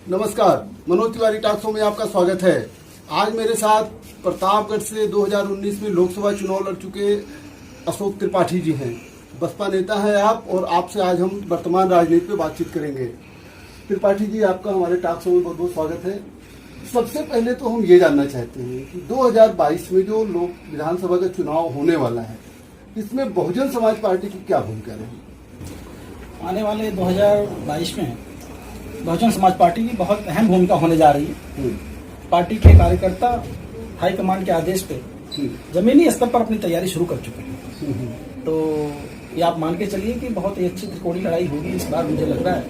नमस्कार, Manoj Tiwari talk show में आपका स्वागत है। आज मेरे साथ प्रतापगढ़ से 2019 में लोकसभा चुनाव लड़ चुके अशोक त्रिपाठी जी हैं। बसपा नेता हैं आप, और आपसे आज हम वर्तमान राजनीति पे बातचीत करेंगे। त्रिपाठी जी, आपका हमारे टॉक शो में बहुत बहुत स्वागत है। सबसे पहले तो हम ये जानना चाहते हैं कि 2022 में जो लोक विधानसभा का चुनाव होने वाला है, इसमें बहुजन समाज पार्टी की क्या भूमिका रहेगी? आने वाले 2022 में बहुजन समाज पार्टी की बहुत अहम भूमिका होने जा रही है। पार्टी के कार्यकर्ता हाईकमान के आदेश पे जमीनी स्तर पर अपनी तैयारी शुरू कर चुके हैं। तो ये आप मान के चलिए कि बहुत ही अच्छी त्रिकोणीय लड़ाई होगी इस बार, मुझे लग रहा है,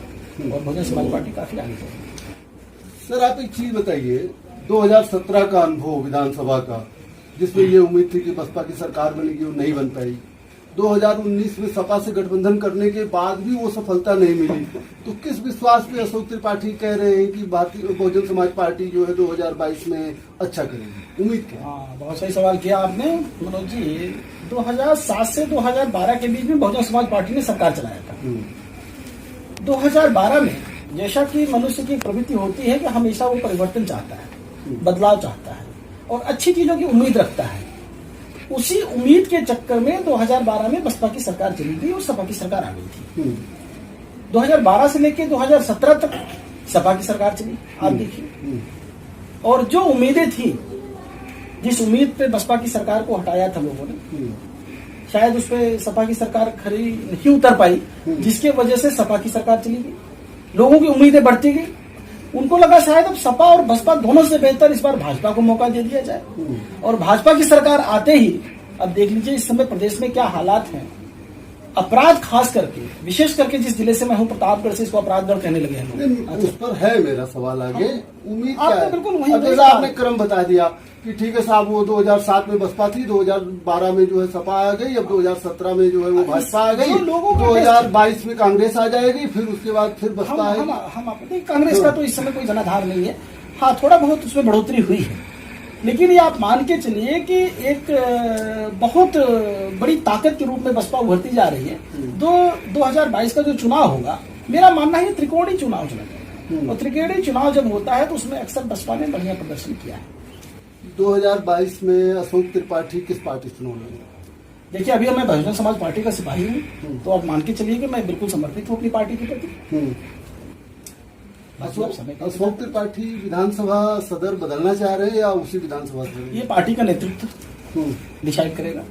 और बहुजन समाज पार्टी काफी आगे जाएगी। सर, आप एक चीज बताइए, 2017 का अनुभव विधानसभा का, जिसमें ये उम्मीद थी कि बसपा की सरकार बनेगी, वो नहीं बन पाई। 2019 में सपा से गठबंधन करने के बाद भी वो सफलता नहीं मिली। तो किस विश्वास पे अशोक त्रिपाठी कह रहे हैं कि भारतीय बहुजन समाज पार्टी जो है 2022 में अच्छा करेगी? उम्मीद क्या? हाँ, बहुत सही सवाल किया आपने मनोज जी। 2007 से 2012 के बीच में बहुजन समाज पार्टी ने सरकार चलाया था। 2012 में जैसा कि मनुष्य की प्रवृत्ति होती है कि हमेशा वो परिवर्तन चाहता है, बदलाव चाहता है और अच्छी चीजों की उम्मीद रखता है। उसी उम्मीद के चक्कर में 2012 में बसपा की सरकार चली गई और सपा की सरकार आ गई थी। 2012 से लेकर 2017 तक सपा की सरकार चली, आप देखिए। और जो उम्मीदें थी, जिस उम्मीद पे बसपा की सरकार को हटाया था लोगों ने, शायद उस पे सपा की सरकार खरी नहीं उतर पाई, जिसके वजह से सपा की सरकार चली गई। लोगों की उम्मीदें बढ़ती गई। उनको लगा शायद अब सपा और बसपा दोनों से बेहतर इस बार भाजपा को मौका दे दिया जाए। और भाजपा की सरकार आते ही अब देख लीजिए इस समय प्रदेश में क्या हालात हैं। अपराध, खास करके विशेष करके जिस जिले से मैं हूं, प्रतापगढ़ से, इसको अपराधगढ़ कहने लगे हैं। उस पर है मेरा सवाल आगे। उम्मीद क्या है? बिल्कुल वही, जैसा आपने क्रम बता दिया कि ठीक है साहब, वो 2007 में बसपा थी, 2012 में जो है सपा आ गई, अब 2017 में जो है वो भाजपा आ गई, 2022 में कांग्रेस आ जाएगी, फिर उसके बाद फिर बसपा आएगी। हम कांग्रेस का तो इस समय कोई जनाधार नहीं है। हाँ, थोड़ा बहुत उसमें बढ़ोतरी हुई है, लेकिन ये आप मान के चलिए कि एक बहुत बड़ी ताकत के रूप में बसपा उभरती जा रही है। 2022 का जो चुनाव होगा, मेरा मानना है त्रिकोणीय चुनाव चलेगा। और त्रिकोणीय चुनाव जब होता है तो उसमें अक्सर बसपा ने बढ़िया प्रदर्शन किया है। 2022 में अशोक त्रिपाठी किस पार्टी से चुनाव लड़ेंगे? देखिए, अभी मैं बहुजन समाज पार्टी का सिपाही हूँ, तो आप मान के चलिए कि मैं बिल्कुल समर्पित हूँ अपनी पार्टी के प्रति। अशोक त्रिपाठी विधानसभा सदर बदलना चाह रहे हैं या उसी विधानसभा से? ये पार्टी का नेतृत्व डिसाइड करेगा।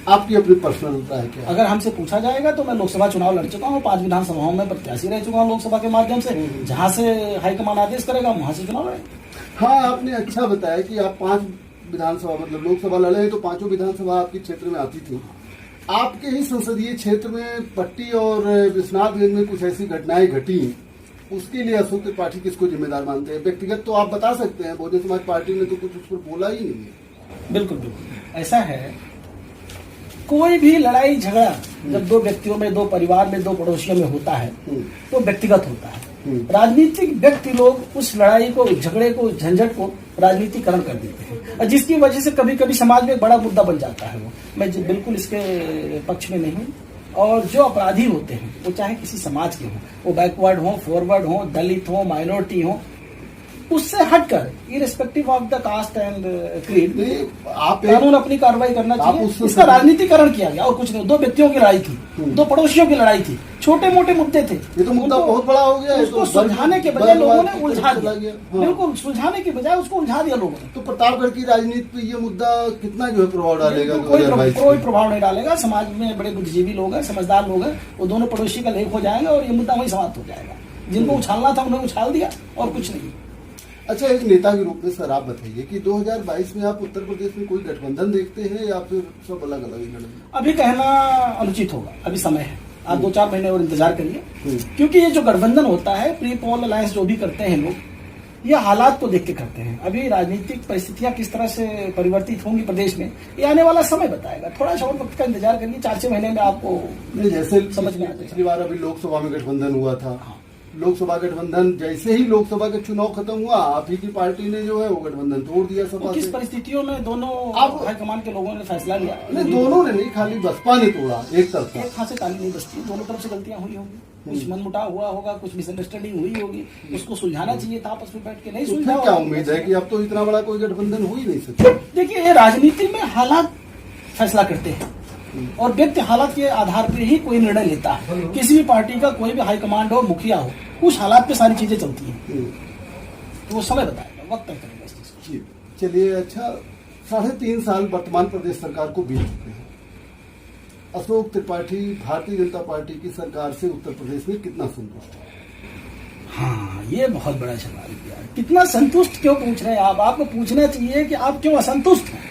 आपकी अपनी पर्सनल राय क्या? अगर हमसे पूछा जाएगा तो मैं लोकसभा चुनाव लड़ चुका हूँ, 5 विधानसभाओं में प्रत्याशी रह चुका हूँ लोकसभा के माध्यम से। जहाँ से हाईकमान आदेश करेगा वहां से चुनाव लड़ेंगे। हाँ, आपने अच्छा बताया कि आप 5 विधानसभा मतलब लोकसभा लड़े हैं, तो 5 विधानसभा आपके क्षेत्र में आती थी। आपके ही संसदीय क्षेत्र में पट्टी और विश्वनाथगंज में कुछ ऐसी घटनाएं घटी, उसके लिए अशोक त्रिपाठी किसको जिम्मेदार मानते हैं? व्यक्तिगत तो आप बता सकते हैं, बहुजन समाज पार्टी ने तो कुछ उस पर बोला ही नहीं है। बिल्कुल बिल्कुल ऐसा है। कोई भी लड़ाई झगड़ा जब 2 व्यक्तियों में, 2 परिवार में, 2 पड़ोसियों में होता है तो व्यक्तिगत होता है। राजनीतिक व्यक्ति लोग उस लड़ाई को, झगड़े को, झंझट को राजनीतिकरण कर देते हैं, और जिसकी वजह से कभी कभी समाज में एक बड़ा मुद्दा बन जाता है। वो मैं बिल्कुल इसके पक्ष में नहीं हूँ। और जो अपराधी होते हैं वो चाहे किसी समाज के हों, वो बैकवर्ड हो, फॉरवर्ड हो, दलित हो, माइनॉरिटी हो, उससे हटकर irrespective of the caste and creed आप कानून अपनी कार्रवाई करना चाहिए। इसका राजनीतिकरण किया गया और कुछ नहीं। 2 व्यक्तियों की लड़ाई थी, 2 पड़ोसियों की लड़ाई थी, छोटे मोटे मुद्दे थे। ये तो मुद्दा बहुत बड़ा हो गया। उसको सुलझाने के बजाय लोगों ने उलझा दिया। बिल्कुल, सुलझाने के बजाय उसको उलझा दिया लोगों ने। तो प्रतापगढ़ की राजनीति पे ये मुद्दा कितना जो है प्रभाव डालेगा? कोई प्रभाव नहीं डालेगा। समाज में बड़े बुद्धिजीवी लोग हैं, समझदार लोग हैं, वो दोनों पड़ोसी का लेख हो जाएंगे और ये मुद्दा वही समाप्त हो जाएगा। जिनको उछालना था उन्हें उछाल दिया और कुछ नहीं। अच्छा, एक नेता के रूप में सर आप बताइए कि 2022 में आप उत्तर प्रदेश में कोई गठबंधन देखते हैं या फिर सब अलग अलग ही लड़ेंगे? अभी कहना अनुचित होगा, अभी समय है। आप 2-4 महीने और इंतजार करिए, क्योंकि ये जो गठबंधन होता है, प्री पोल अलायंस जो भी करते हैं लोग, ये हालात को देख के करते हैं। अभी राजनीतिक परिस्थितियां किस तरह से परिवर्तित होंगी प्रदेश में, ये आने वाला समय बताएगा। थोड़ा सा और वक्त का इंतजार करिए, 4-6 महीने में आपको जैसे समझ में आ जाएगा। पिछली बार अभी लोकसभा में गठबंधन हुआ था। लोकसभा गठबंधन जैसे ही लोकसभा का चुनाव खत्म हुआ, आप ही की पार्टी ने जो है वो गठबंधन तोड़ दिया सपा किस से। परिस्थितियों में दोनों हाईकमान के लोगों ने फैसला लिया? नहीं, दोनों ने नहीं, खाली बसपा ने तोड़ा एक तरफा। एक हाथ से ताली नहीं बजती, दोनों तरफ से गलतियां हुई होंगी। कुछ मनमुटाव हुआ होगा, कुछ मिसअंडरस्टैंडिंग हुई होगी, उसको सुलझाना चाहिए था आपस में बैठ के, नहीं तो सुलझा। फिर क्या उम्मीद है कि अब तो इतना बड़ा कोई गठबंधन हो ही नहीं सकता? देखिए, ये राजनीति में हालात फैसला करते हैं और व्यक्ति हालात के आधार पर ही कोई निर्णय लेता है। किसी भी पार्टी का कोई भी हाईकमांड हो, मुखिया हो, उस हालात पे सारी चीजें चलती हैं। तो वो समय बताएगा, वक्त तय करेगा इस चीज को। चलिए, अच्छा, 3.5 साल वर्तमान प्रदेश सरकार को बीत चुके हैं। अशोक त्रिपाठी भारतीय जनता पार्टी की सरकार से उत्तर प्रदेश में कितना संतुष्ट है? हाँ, ये बहुत बड़ा सवाल किया। कितना संतुष्ट क्यों पूछ रहे हैं आप? आपको पूछना चाहिए कि आप क्यों असंतुष्ट हैं।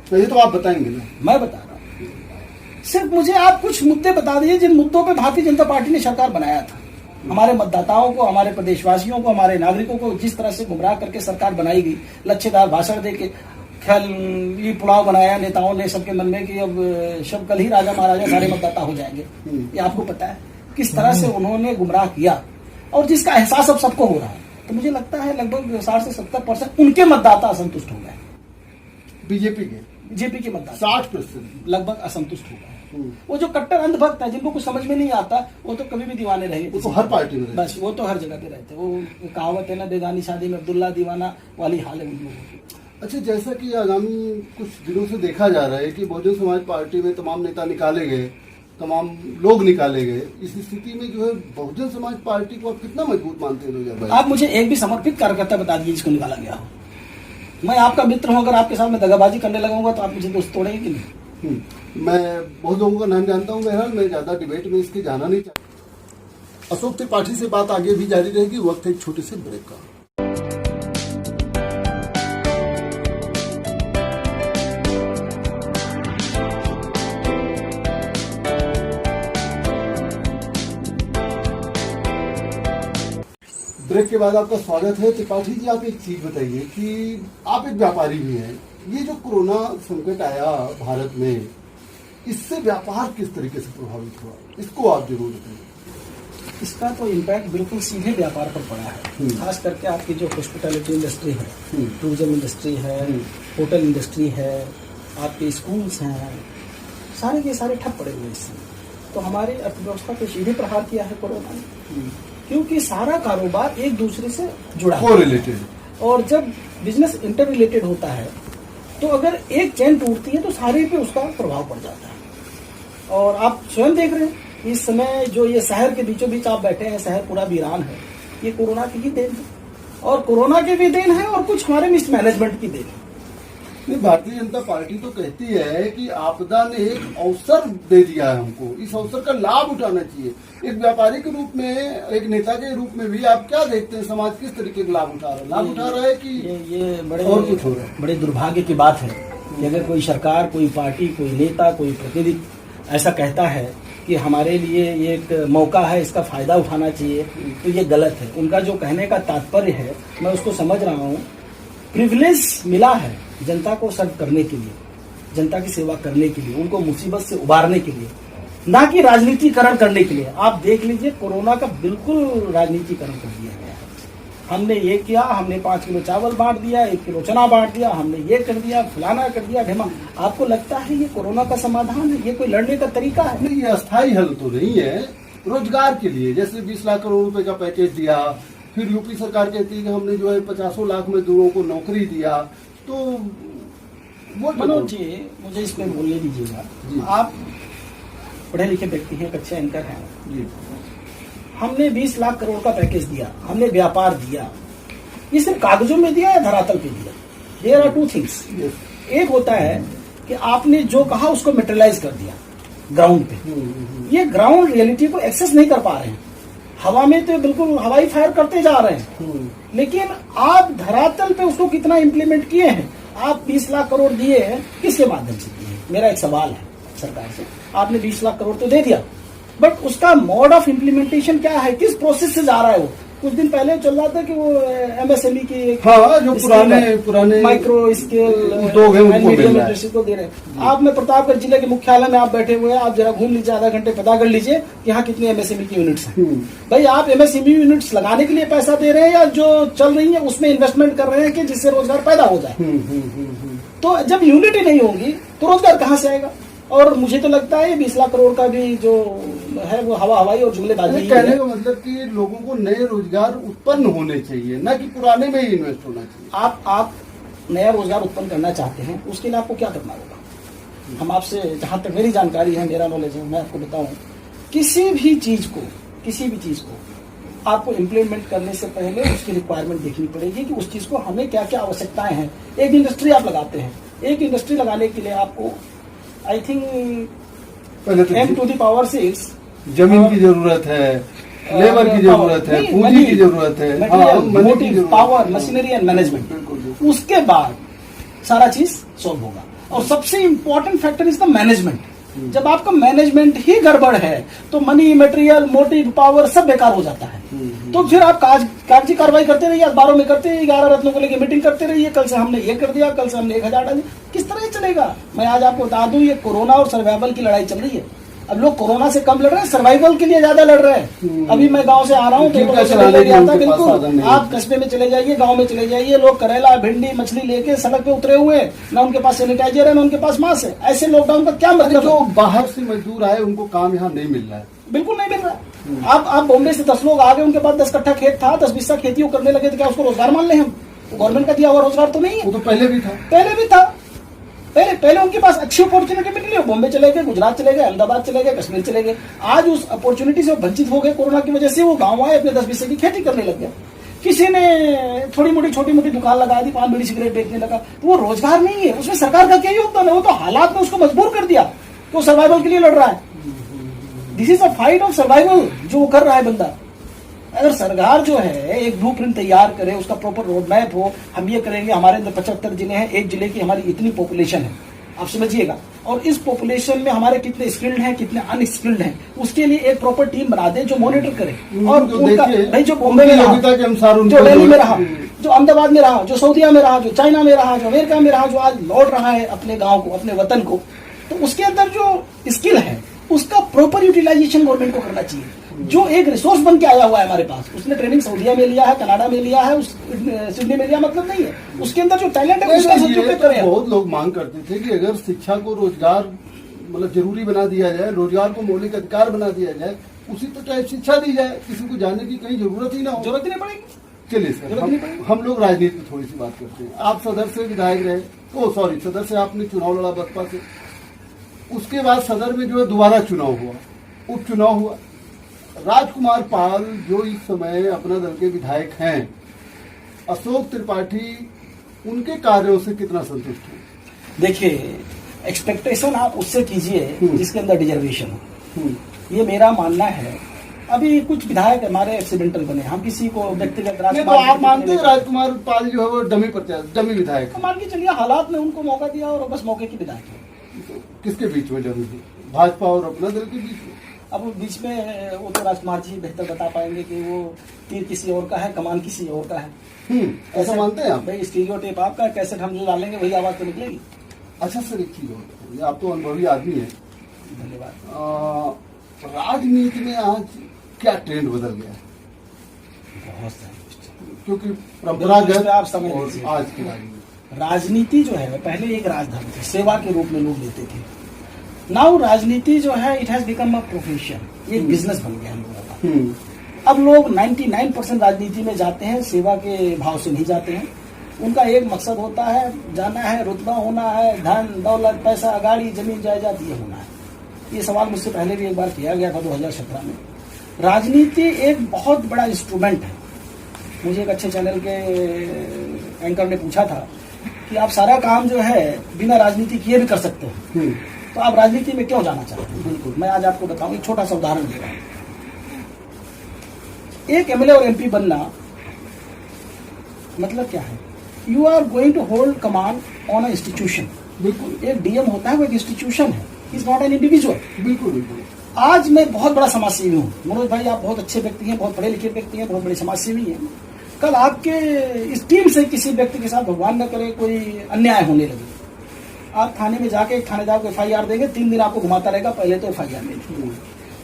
तो ये तो आप बताएंगे ना? मैं बता रहा हूँ। सिर्फ मुझे आप कुछ मुद्दे बता दीजिए जिन मुद्दों पे भारतीय जनता पार्टी ने सरकार बनाया था। हमारे मतदाताओं को, हमारे प्रदेशवासियों को, हमारे नागरिकों को जिस तरह से गुमराह करके सरकार बनाई गई, लच्छेदार भाषण देके ख्याली पुलाव बनाया नेताओं ने सबके मन में कि अब सब कल ही राजा महाराजा सारे मतदाता हो जाएंगे। ये आपको पता है किस तरह से उन्होंने गुमराह किया, और जिसका एहसास अब सबको हो रहा है। तो मुझे लगता है लगभग 60 से 70% उनके मतदाता असंतुष्ट हो गए। बीजेपी के मतदाता 60% लगभग असंतुष्ट हो गए। वो जो कट्टर अंधभक्त है, जिनको कुछ समझ में नहीं आता, वो तो कभी भी दीवाने रहे। वो तो हर पार्टी में बस वो तो हर जगह पे रहते। वो कहावत है ना, बेगानी शादी में अब्दुल्ला दीवाना वाली हाल है उन लोगों की। अच्छा, जैसा कि आगामी कुछ दिनों से देखा जा रहा है कि बहुजन समाज पार्टी में तमाम नेता निकाले गए, तमाम लोग निकाले गए, इस स्थिति में जो है बहुजन समाज पार्टी को आप कितना मजबूत मानते हैं? 2022 आप मुझे एक भी समर्पित कार्यकर्ता बता दीजिए जिसको निकाला गया हो। मैं आपका मित्र हूं, अगर आपके साथ में दगाबाजी करने लगूंगा तो आप मुझे दोस्त तोड़ेंगे कि नहीं? मैं बहुत लोगों का नाम जानता हूँ, बहरहाल मैं ज्यादा डिबेट में इसके जाना नहीं चाहता। अशोक त्रिपाठी से बात आगे भी जारी रहेगी। वक्त है एक छोटे से ब्रेक का। ब्रेक के बाद आपका स्वागत है। त्रिपाठी जी, आप एक चीज बताइए कि आप एक व्यापारी भी हैं। ये जो कोरोना संकट आया भारत में, इससे व्यापार किस तरीके से प्रभावित हुआ, इसको आप जरूर बताइए। इसका तो इम्पैक्ट बिल्कुल सीधे व्यापार पर पड़ा है। खास करके आपकी जो हॉस्पिटैलिटी इंडस्ट्री है, टूरिज्म इंडस्ट्री है, होटल इंडस्ट्री है, आपके स्कूल्स हैं, सारे के सारे ठप पड़े हुए इससे। तो हमारी अर्थव्यवस्था पे सीधे प्रहार किया है कोरोना ने, क्योंकि सारा कारोबार एक दूसरे से जुड़ा है, कोरिलेटेड। और जब बिजनेस इंटर रिलेटेड होता है तो अगर एक चेन टूटती है तो सारे पे उसका प्रभाव पड़ जाता है। और आप स्वयं देख रहे हैं इस समय जो ये शहर के बीचों बीच आप बैठे हैं, शहर पूरा वीरान है, ये कोरोना की ही देन है, और कोरोना की भी देन है और कुछ हमारे मिसमैनेजमेंट की देन है। नहीं, भारतीय जनता पार्टी तो कहती है कि आपदा ने एक अवसर दे दिया है हमको, इस अवसर का लाभ उठाना चाहिए। एक व्यापारी के रूप में, एक नेता के रूप में भी आप क्या देखते हैं, समाज किस तरीके का लाभ उठा रहा है? लाभ उठा रहा है कि ये बड़े और कुछ हो रहा है? बड़े दुर्भाग्य की बात है कि अगर कोई सरकार, कोई पार्टी, कोई नेता, कोई प्रतिनिधि ऐसा कहता है कि हमारे लिए ये एक मौका है, इसका फायदा उठाना चाहिए, तो ये गलत है। उनका जो कहने का तात्पर्य है, मैं उसको समझ रहा हूँ। प्रिविलेज मिला है जनता को सर्व करने के लिए, जनता की सेवा करने के लिए, उनको मुसीबत से उबारने के लिए, ना कि राजनीतिकरण करने के लिए। आप देख लीजिए, कोरोना का बिल्कुल राजनीतिकरण कर दिया गया है। हमने ये किया, हमने 5 किलो चावल बांट दिया, 1 किलो चना बांट दिया, हमने ये कर दिया, फलाना कर दिया, ढेमा। आपको लगता है ये कोरोना का समाधान है? ये कोई लड़ने का तरीका है? नहीं, ये अस्थायी हल तो नहीं है। रोजगार के लिए जैसे 20 लाख करोड़ रुपए का पैकेज दिया, फिर यूपी सरकार कहती है कि हमने जो है 50 लाख मजदूरों को नौकरी दिया, तो वो मनोज जी मुझे इसमें बोलने दीजिएगा। आप पढ़े लिखे व्यक्ति हैं, अच्छे एंकर हैं जी। हमने 20 लाख करोड़ का पैकेज दिया, हमने व्यापार दिया, ये सिर्फ कागजों में दिया या धरातल पे दिया? There are 2 things. एक होता है कि आपने जो कहा उसको मेटेरियलाइज कर दिया ग्राउंड पे। ये ग्राउंड रियलिटी को एक्सेस नहीं कर पा रहे हैं। हवा में तो बिल्कुल हवाई फायर करते जा रहे हैं, लेकिन आप धरातल पे उसको कितना इम्प्लीमेंट किए हैं? आप 20 लाख करोड़ दिए हैं, किसके माध्यम से दिए? मेरा एक सवाल है सरकार से। आपने 20 लाख करोड़ तो दे दिया, बट उसका मोड ऑफ इम्प्लीमेंटेशन क्या है? किस प्रोसेस से जा रहा है वो? कुछ दिन पहले चल रहा था कि वो एमएसएमई की, हाँ, जो पुराने माइक्रो स्केल उद्योग है उनको मिल रहा है। को दे रहे हैं। आप में प्रतापगढ़ जिले के मुख्यालय में आप बैठे हुए हैं, आप जरा घूम लीजिए, आधा घंटे पता कर लीजिए कि यहाँ कितनी एमएसएमई की यूनिट्स हैं। भाई, आप एमएसएमई यूनिट्स लगाने के लिए पैसा दे रहे हैं या जो चल रही है उसमें इन्वेस्टमेंट कर रहे हैं कि जिससे रोजगार पैदा हो जाए? तो जब यूनिट ही नहीं होगी तो रोजगार कहाँ से आएगा? और मुझे तो लगता है 20 लाख करोड़ का भी जो है वो हवाई और जुमलेबाजी ही कहने है। का मतलब कि लोगों को नए रोजगार उत्पन्न होने चाहिए, न कि पुराने में ही इन्वेस्ट होना चाहिए। आप नया रोजगार उत्पन्न करना चाहते हैं, उसके लिए आपको क्या करना होगा? हम आपसे, जहां तक मेरी जानकारी है, मेरा नॉलेज है, मैं आपको बताऊं, किसी भी चीज को आपको इम्प्लीमेंट करने से पहले उसकी रिक्वायरमेंट देखनी पड़ेगी कि उस चीज को हमें क्या क्या आवश्यकताएं हैं। एक इंडस्ट्री आप लगाते हैं, एक इंडस्ट्री लगाने के लिए आपको आई थिंक पहले तो M⁴ जमीन की जरूरत है, लेबर की जरूरत है, पूंजी की जरूरत है, motive, power, machinery and management. उसके बाद सारा चीज सॉल्व होगा। और सबसे important factor is the management. जब आपका मैनेजमेंट ही गड़बड़ है तो मनी, मटेरियल, मोटिव, पावर सब बेकार हो जाता है। तो फिर आप कागजी कार्रवाई करते रहिए, अखबारों में करते रहिए, 11 रत्नों को लेकर मीटिंग करते रहिए, कल से हमने ये कर दिया, कल से हमने 1000 डाल दिया। किस तरह चलेगा? मैं आज आपको बता दूं, ये कोरोना और सर्वाइवल की लड़ाई चल रही है। अब लोग कोरोना से कम लड़ रहे हैं, सर्वाइवल के लिए ज्यादा लड़ रहे हैं। अभी मैं गांव से आ रहा हूँ तो बिल्कुल आप कस्बे में चले जाइए, गांव में चले जाइए, लोग करेला, भिंडी, मछली लेके सड़क पे उतरे हुए हैं। ना उनके पास सैनिटाइजर है, ना उनके पास मास्क है। ऐसे लॉकडाउन का क्या मतलब? जो बाहर से मजदूर आए उनको काम यहाँ नहीं मिल रहा है, बिल्कुल नहीं मिल रहा। आप बॉम्बे से 10 लोग आ गए, उनके पास 10 कट्ठा खेत था, 10-20 खेती करने लगे, तो क्या उसको रोजगार मान ले हम? गवर्नमेंट का दिया हुआ रोजगार तो नहीं है। वो तो पहले भी था। पहले उनके पास अच्छी अपॉर्चुनिटी मिल रही है, बॉम्बे चले गए, गुजरात चले गए, अहमदाबाद चले गए, कश्मीर चले गए। आज उस अपॉर्चुनिटी से वंचित हो गए कोरोना की वजह से। वो गांव आए, अपने 10-20 की खेती करने लग गए। किसी ने थोड़ी मोटी छोटी मोटी दुकान लगा दी, पान बीड़ी सिगरेट बेचने लगा। तो वो रोजगार नहीं है, उसमें सरकार का क्या योगदान है? वो तो हालात में उसको मजबूर कर दिया, वो सर्वाइवल के लिए लड़ रहा है। This is a fight of survival जो वो कर रहा है बंदा। अगर सरकार जो है एक ब्लूप्रिंट तैयार करे, उसका प्रॉपर रोड मैप हो, हम ये करेंगे, हमारे अंदर 75 जिले हैं, एक जिले की हमारी इतनी पॉपुलेशन है, आप समझिएगा, और इस पॉपुलेशन में हमारे कितने स्किल्ड हैं, कितने अनस्किल्ड हैं, उसके लिए एक प्रॉपर टीम बना दे जो मॉनिटर करे। और उनका भाई जो बॉम्बे में रहा, जो दिल्ली में रहा, जो अहमदाबाद में रहा, जो सऊदीया में रहा, जो चाइना में रहा, जो अमेरिका में रहा, जो आज लौट रहा है अपने गाँव को, अपने वतन को, तो उसके अंदर जो स्किल है उसका प्रॉपर यूटिलाइजेशन गवर्नमेंट को करना चाहिए। जो एक रिसोर्स बन के आया हुआ है हमारे पास, उसने ट्रेनिंग सऊदीया में लिया है, कनाडा में लिया है, सिडनी में लिया, मतलब नहीं है। उसके अंदर जो टैलेंट है उसका सदुपयोग करें। बहुत लोग मांग करते थे कि अगर शिक्षा को रोजगार मतलब जरूरी बना दिया जाए, रोजगार को मौलिक अधिकार बना दिया जाए, उसी तो टाइप शिक्षा दी जाए, किसी को जाने की कहीं जरूरत ही ना हो, जरूरत ही नहीं पड़ेगी। चलिए सर, हम लोग राजनीति में थोड़ी सी बात करते हैं। आप सदर से विधायक रहे, सदर से आपने चुनाव लड़ा बसपा से, उसके बाद सदर में जो है दोबारा चुनाव हुआ, उपचुनाव हुआ। राजकुमार पाल जो इस समय अपना दल के विधायक हैं, अशोक त्रिपाठी उनके कार्यों से कितना संतुष्ट हैं? देखिए, एक्सपेक्टेशन आप उससे कीजिए जिसके अंदर डिजर्वेशन हो। ये मेरा मानना है। अभी कुछ विधायक हमारे एक्सीडेंटल बने, हम किसी को व्यक्तिगत तो आप मानते हैं राजकुमार पाल जो है वो डमी विधायक है? मान के चलिए हालात ने उनको मौका दिया और बस मौके की विधायक है। तो किसके बीच में डमी थी? भाजपा और अपना दल के बीच में? अब बीच में वो तो राजकुमार जी बेहतर बता पाएंगे कि वो तीर किसी और का है, कमान किसी और का है। ऐसा मानते हैं आप? भाई स्टीरियोटाइप आपका, कैसेट हम जो डालेंगे वही आवाज तो निकलेगी। अच्छा सर, एक चीज और, आप तो अनुभवी आदमी हैं, धन्यवाद। राजनीति में आज क्या ट्रेंड बदल गया है? बहुत सारी, क्योंकि परंपरागत आप समझ और लीजिए, आज की राजनीति जो है पहले एक राजधर्म थी, सेवा के रूप में लोग लेते थे। नाउ राजनीति जो है it has become a profession, ये बिजनेस बन गया हम लोगों का। अब लोग 99% राजनीति में जाते हैं सेवा के भाव से नहीं जाते हैं। उनका एक मकसद होता है, जाना है, रुतबा होना है, धन दौलत पैसा गाड़ी जमीन जायदाद ये होना है। ये सवाल मुझसे पहले भी एक बार किया गया था 2017 में। राजनीति एक बहुत बड़ा इंस्ट्रूमेंट है। मुझे एक अच्छे चैनल के एंकर ने पूछा था कि आप सारा काम जो है बिना राजनीति किए भी कर सकते हो, तो आप राजनीति में क्यों जाना चाहते हैं? बिल्कुल, मैं आज आपको बताऊं, एक छोटा सा उदाहरण दे रहा हूं। एक एमएलए और एमपी बनना मतलब क्या है? You are going to hold command on a institution. बिल्कुल, एक डीएम होता है, वो एक इंस्टीट्यूशन है, इज नॉट एन इंडिविजुअल। बिल्कुल बिल्कुल। आज मैं बहुत बड़ा समाजसेवी हूँ, मनोज भाई आप बहुत अच्छे व्यक्ति हैं, बहुत पढ़े लिखे व्यक्ति हैं, बहुत बड़े समाजसेवी हैं। कल आपके इस टीम से किसी व्यक्ति के साथ भगवान न करे कोई अन्याय होने लगे, आप थाने में जाके थानेदार को FIR देंगे, 3 दिन आपको घुमाता रहेगा, पहले तो FIR मिलेगी।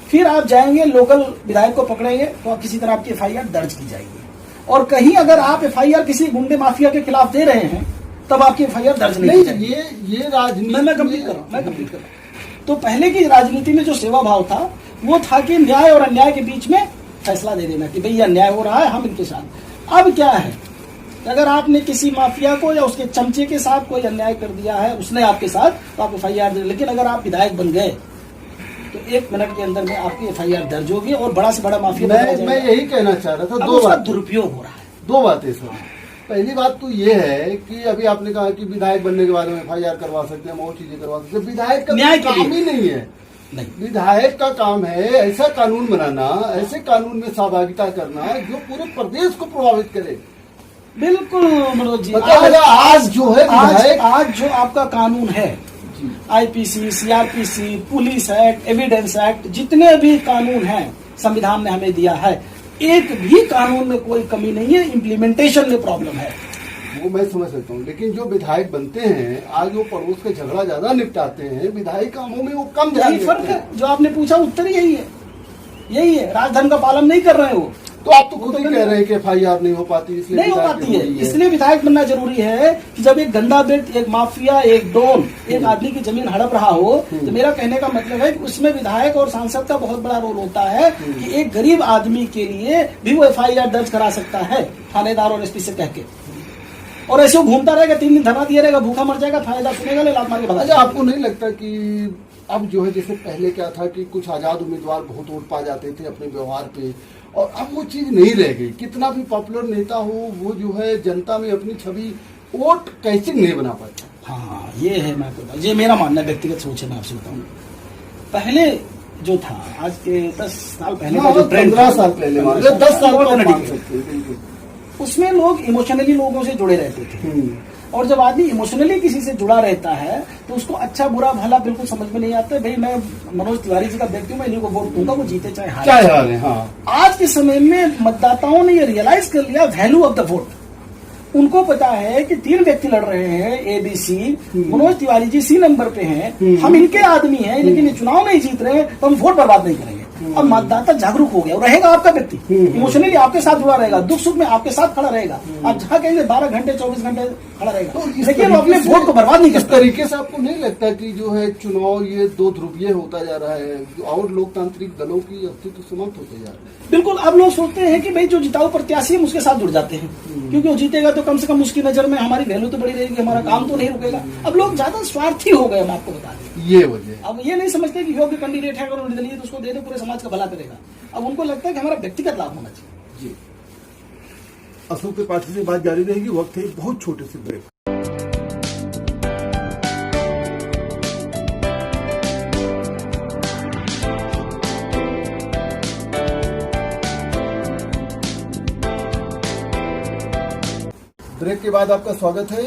फिर आप जाएंगे लोकल विधायक को पकड़ेंगे तो आप किसी तरह आपकी FIR दर्ज की जाएगी। और कहीं अगर आप FIR किसी गुंडे माफिया के खिलाफ दे रहे हैं तब आपकी FIR दर्ज नहीं की जाएगी। ये राजनीति मैं कंप्लीट कर रहा हूँ। तो पहले की राजनीति में जो सेवा भाव था वो था कि न्याय और अन्याय के बीच में फैसला दे देना कि भाई ये अन्याय हो रहा है, हम इनके साथ। अब क्या है, अगर आपने किसी माफिया को या उसके चमचे के साथ कोई अन्याय कर दिया है, उसने आपके साथ, तो आप FIR दे। लेकिन अगर आप विधायक बन गए तो 1 मिनट के अंदर में आपकी FIR दर्ज होगी और बड़ा से बड़ा माफिया मैं यही कहना चाह रहा था। दो बात दुरुपयोग हो रहा है। दो बातें सर। पहली बात तो ये है कि अभी आपने कहा कि विधायक बनने के बाद में FIR करवा सकते हैं, और चीजें करवा सकते हैं। विधायक का काम ही नहीं है। नहीं, विधायक का काम है ऐसा कानून बनाना, ऐसे कानून में सहभागिता करना जो पूरे प्रदेश को प्रभावित करे। बिल्कुल मनोज जी, आज जो है आज जो आपका कानून है, IPC, CRPC, police act, evidence act, जितने भी कानून हैं संविधान ने हमें दिया है, एक भी कानून में कोई कमी नहीं है, इम्प्लीमेंटेशन में प्रॉब्लम है। वो मैं समझ सकता हूँ, लेकिन जो विधायक बनते हैं आज वो पड़ोस का झगड़ा ज्यादा निपटाते हैं, विधायी कामों में वो कम ध्यान देते हैं। फर्क है। जो आपने पूछा उत्तर यही है, राजधर्म का पालन नहीं कर रहे हो। तो आप तो खुद ही कह रहे हैं कि FIR नहीं हो पाती, इसलिए नहीं हो पाती है, इसलिए विधायक बनना जरूरी है कि जब एक गंदा बेट, एक माफिया, एक डॉन एक आदमी की जमीन हड़प रहा हो, तो मेरा कहने का मतलब है कि उसमें विधायक और सांसद का बहुत बड़ा रोल होता है कि एक गरीब आदमी के लिए भी वो FIR दर्ज करा सकता है थानेदार और SP से कह के, और ऐसे वो घूमता रहेगा, 3 दिन धरना दिया रहेगा, भूखा मर जाएगा, फायदा सुनेगा, ले लात मार के भगा। अच्छा, आपको नहीं लगता कि अब जो है, जैसे पहले क्या था कि कुछ आजाद उम्मीदवार बहुत वोट पा जाते थे अपने व्यवहार पे, और अब वो चीज नहीं रह गई। कितना भी पॉपुलर नेता हो, वो जो है जनता में अपनी छवि वोट कैसे नहीं बना पाता। हाँ, ये है, मैं आपको ये मेरा मानना है, व्यक्तिगत सोच है, मैं आपसे बताऊँ। पहले जो था, आज के 10 साल पहले का जो ट्रेंड, 15 साल पहले, 10 साल, उसमें लोग इमोशनली लोगों से जुड़े रहते थे, और जब आदमी इमोशनली किसी से जुड़ा रहता है तो उसको अच्छा बुरा भला बिल्कुल समझ में नहीं आता है। भाई मैं मनोज तिवारी जी का व्यक्ति हूँ, मैं इन्हीं को वोट दूंगा, वो जीते चाहे हारे। हाँ। आज के समय में मतदाताओं ने ये रियलाइज कर लिया वैल्यू ऑफ द वोट। उनको पता है कि 3 व्यक्ति लड़ रहे हैं, ABC, Manoj Tiwari ji C number पे हैं, हम इनके आदमी हैं, लेकिन ये चुनाव नहीं जीत रहे हैं, तो हम वोट बर्बाद नहीं करेंगे। अब मतदाता जागरूक हो गया, रहेगा आपका व्यक्ति, इमोशनली आपके साथ जुड़ा रहेगा, दुख सुख में आपके साथ खड़ा रहेगा। आप जहाँ कहेंगे 12 घंटे 24 घंटे खड़ा रहेगा, तो लेकिन अपने वोट को बर्बाद नहीं कर। इस तरीके से आपको नहीं लगता कि जो है चुनाव ये 2 ध्रुवीय होता जा रहा है, और लोकतांत्रिक दलों की अस्तित्व समाप्त होते जा रहे हैं? बिल्कुल, अब लोग सोचते हैं कि भाई जो जिताऊ प्रत्याशी है उसके साथ जुड़ जाते हैं, क्योंकि वो जीतेगा तो कम से कम उसकी नजर में हमारी वैल्यू तो बड़ी रहेगी, हमारा काम तो नहीं रुकेगा। अब लोग ज्यादा स्वार्थी हो गए, मैं आपको बता दें, ये वजह। अब ये नहीं समझते कि योग्य कैंडिडेट है, अगर निर्दलीय तो उसको दे दे, पूरे समाज का भला करेगा। अब उनको लगता है कि हमारा व्यक्तिगत लाभ होना चाहिए। जी, अशोक त्रिपाठी से बात जारी रहेगी। वक्त है बहुत छोटे से ब्रेक। ब्रेक के बाद आपका स्वागत है।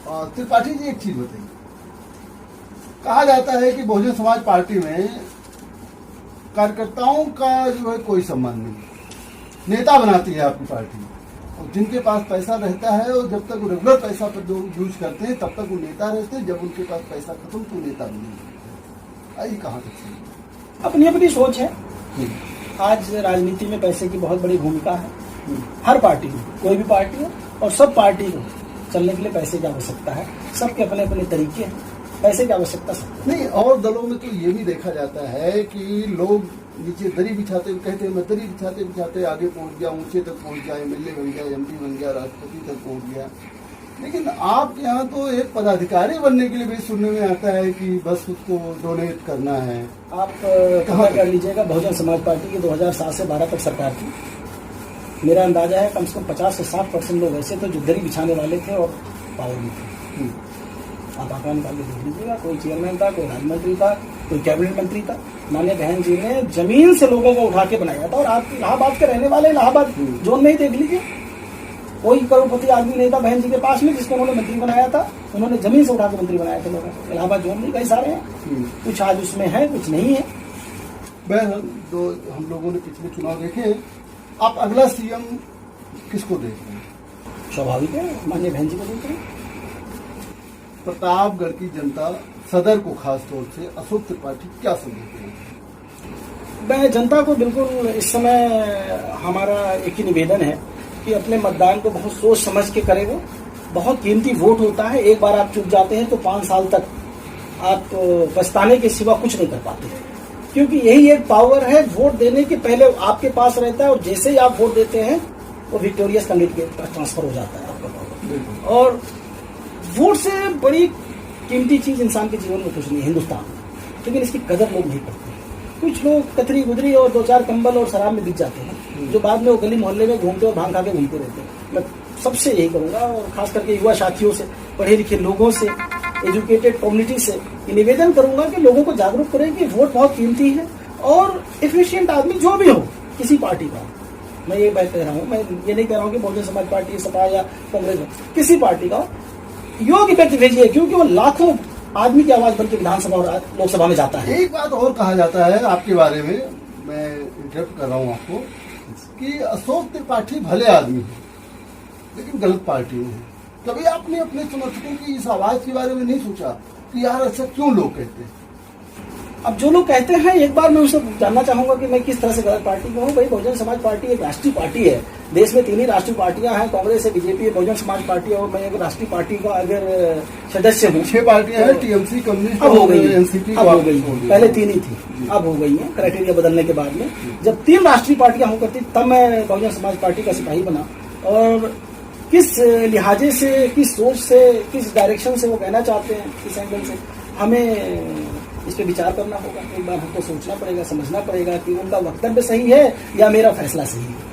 त्रिपाठी जी, एक चीज बताइए, कहा जाता है कि बहुजन समाज पार्टी में कार्यकर्ताओं का जो है कोई सम्मान नहीं, नेता बनाती है आपकी पार्टी, और जिनके पास पैसा रहता है और जब तक वो रेगुलर पैसा पर जो यूज करते हैं तब तक वो नेता रहते हैं, जब उनके पास पैसा खत्म तो नेता भी नहीं रहते। आई कहाँ तक सही? अपनी अपनी सोच है। आज राजनीति में पैसे की बहुत बड़ी भूमिका है, हर पार्टी में, कोई भी पार्टी हो, और सब पार्टी को चलने के लिए पैसे की आवश्यकता है। सबके अपने अपने तरीके हैं, पैसे की आवश्यकता सब नहीं। और दलों में तो ये भी देखा जाता है कि लोग नीचे दरी बिछाते कहते हैं, मैं दरी बिछाते बिछाते आगे पहुंच गया, ऊंचे तक पहुंच गया, MLA बन गया, MP बन गया, राष्ट्रपति तक पहुंच गया। लेकिन आपके यहाँ तो एक पदाधिकारी बनने के लिए भी सुनने में आता है कि बस उसको डोनेट करना है। आप कहाँ कर लीजिएगा, बहुजन समाज पार्टी की 2007 से 12 तक सरकार थी। मेरा अंदाजा है कम से कम 50 से 60% लोग ऐसे थे जो दरी बिछाने वाले थे और पावर में थे। आप आंकड़ा निकाल के देख लीजिएगा, कोई चेयरमैन था, कोई राज्य मंत्री था, कोई कैबिनेट मंत्री था। माननीय बहन जी ने जमीन से लोगों को उठा के बनाया था, और आप इलाहाबाद के रहने वाले इलाहाबाद जोन में ही देख लीजिए, कोई करोड़पति आदमी नहीं था बहन जी के पास में जिसको उन्होंने मंत्री बनाया था। उन्होंने जमीन से उठा के मंत्री बनाया था लोगों को। इलाहाबाद जोन में कई सारे हैं, कुछ आज उसमें है, कुछ नहीं है। बहरहाल जो हम लोगों ने पिछले चुनाव देखे, आप अगला CM किसको देख रहे हैं? स्वाभाविक है, माननीय बहन जी को देख रहे हैं। प्रतापगढ़ की जनता, सदर को खास तौर से अशोक त्रिपाठी क्या समझते हैं? मैं जनता को बिल्कुल इस समय हमारा एक ही निवेदन है कि अपने मतदान को बहुत सोच समझ के करेंगे। बहुत कीमती वोट होता है, एक बार आप चुप जाते हैं तो 5 साल तक आप पछताने के सिवा कुछ नहीं कर पाते, क्योंकि यही एक पावर है। वोट देने के पहले आपके पास रहता है और जैसे ही आप वोट देते हैं वो विक्टोरियस कैंडिडेट के पास ट्रांसफर हो जाता है आपका पावर। और वोट से बड़ी कीमती चीज इंसान के जीवन में कुछ नहीं है हिंदुस्तान में, लेकिन इसकी कदर लोग नहीं करते। कुछ लोग कतरी गुदरी और 2-4 कंबल और शराब में बिक जाते हैं, जो बाद में वो गली मोहल्ले में घूमते और भांग खा के घूमते रहते हैं। मैं सबसे यही करूंगा, और खास करके युवा साथियों से, पढ़े लिखे लोगों से, एजुकेटेड कम्युनिटी से निवेदन करूंगा कि लोगों को जागरूक करें कि वोट बहुत कीमती है और एफिशिएंट आदमी जो भी हो, किसी पार्टी का, मैं ये बात कह रहा हूँ, मैं ये नहीं कह रहा हूँ कि बहुजन समाज पार्टी, सपा या कांग्रेस, किसी पार्टी का योग्य व्यक्ति भेजिए, क्योंकि वो लाखों आदमी की आवाज बनकर विधानसभा और लोकसभा में जाता है। एक बात और कहा जाता है आपके बारे में, मैं इंटरप्ट कर रहा हूँ आपको, कि अशोक त्रिपाठी भले आदमी है लेकिन गलत पार्टी में है। कभी आपने अपने समर्थकों की इस आवाज के बारे में नहीं सोचा कि यार ऐसा क्यों लोग कहते हैं? अब जो लोग कहते हैं, एक बार मैं उनसे जानना चाहूंगा कि मैं किस तरह से गलत पार्टी में हूँ। भाई, बहुजन समाज पार्टी एक राष्ट्रीय पार्टी है। देश में 3 ही राष्ट्रीय पार्टियां हैं, कांग्रेस है, बीजेपी है, बहुजन समाज पार्टी है, और मैं एक राष्ट्रीय पार्टी का अगर सदस्य हूँ। 6 पार्टियां हैं, टीएमसी, कम्युनिस्ट, अब हो गई, एनसीपी, अब हो गई, पहले 3 ही थी, अब हो गई है क्राइटेरिया बदलने के बाद में। जब 3 राष्ट्रीय पार्टियां हुआ करती तब मैं बहुजन समाज पार्टी का सिपाही बना। और किस लिहाजे से, किस सोच से, किस डायरेक्शन से वो कहना चाहते हैं, किस एंगल से, हमें इस पे विचार करना होगा। एक बार हमको सोचना पड़ेगा, समझना पड़ेगा कि उनका वक्तव्य सही है या मेरा फैसला सही है।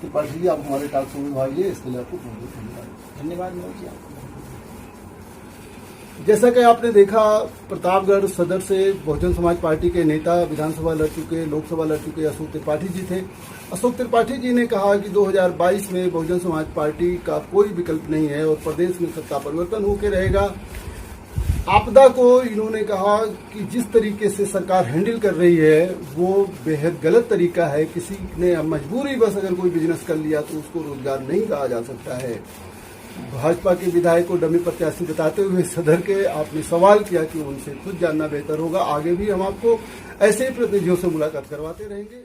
त्रिपाठी जी, आप हमारे टॉक शो में भाग लिए, इसके लिए आपको बहुत बहुत धन्यवाद। धन्यवाद मनोज जी आपको। जैसा कि आपने देखा, प्रतापगढ़ सदर से बहुजन समाज पार्टी के नेता, विधानसभा लड़ चुके, लोकसभा लड़ चुके अशोक त्रिपाठी जी थे। अशोक त्रिपाठी जी ने कहा कि 2022 में बहुजन समाज पार्टी का कोई विकल्प नहीं है और प्रदेश में सत्ता परिवर्तन होकर रहेगा। आपदा को इन्होंने कहा कि जिस तरीके से सरकार हैंडल कर रही है वो बेहद गलत तरीका है। किसी ने मजबूरी बस अगर कोई बिजनेस कर लिया तो उसको रोजगार नहीं कहा जा सकता है। भाजपा के विधायक को डमी प्रत्याशी बताते हुए सदर के आपने सवाल किया कि उनसे खुद जानना बेहतर होगा। आगे भी हम आपको ऐसे ही प्रतिनिधियों से मुलाकात करवाते रहेंगे।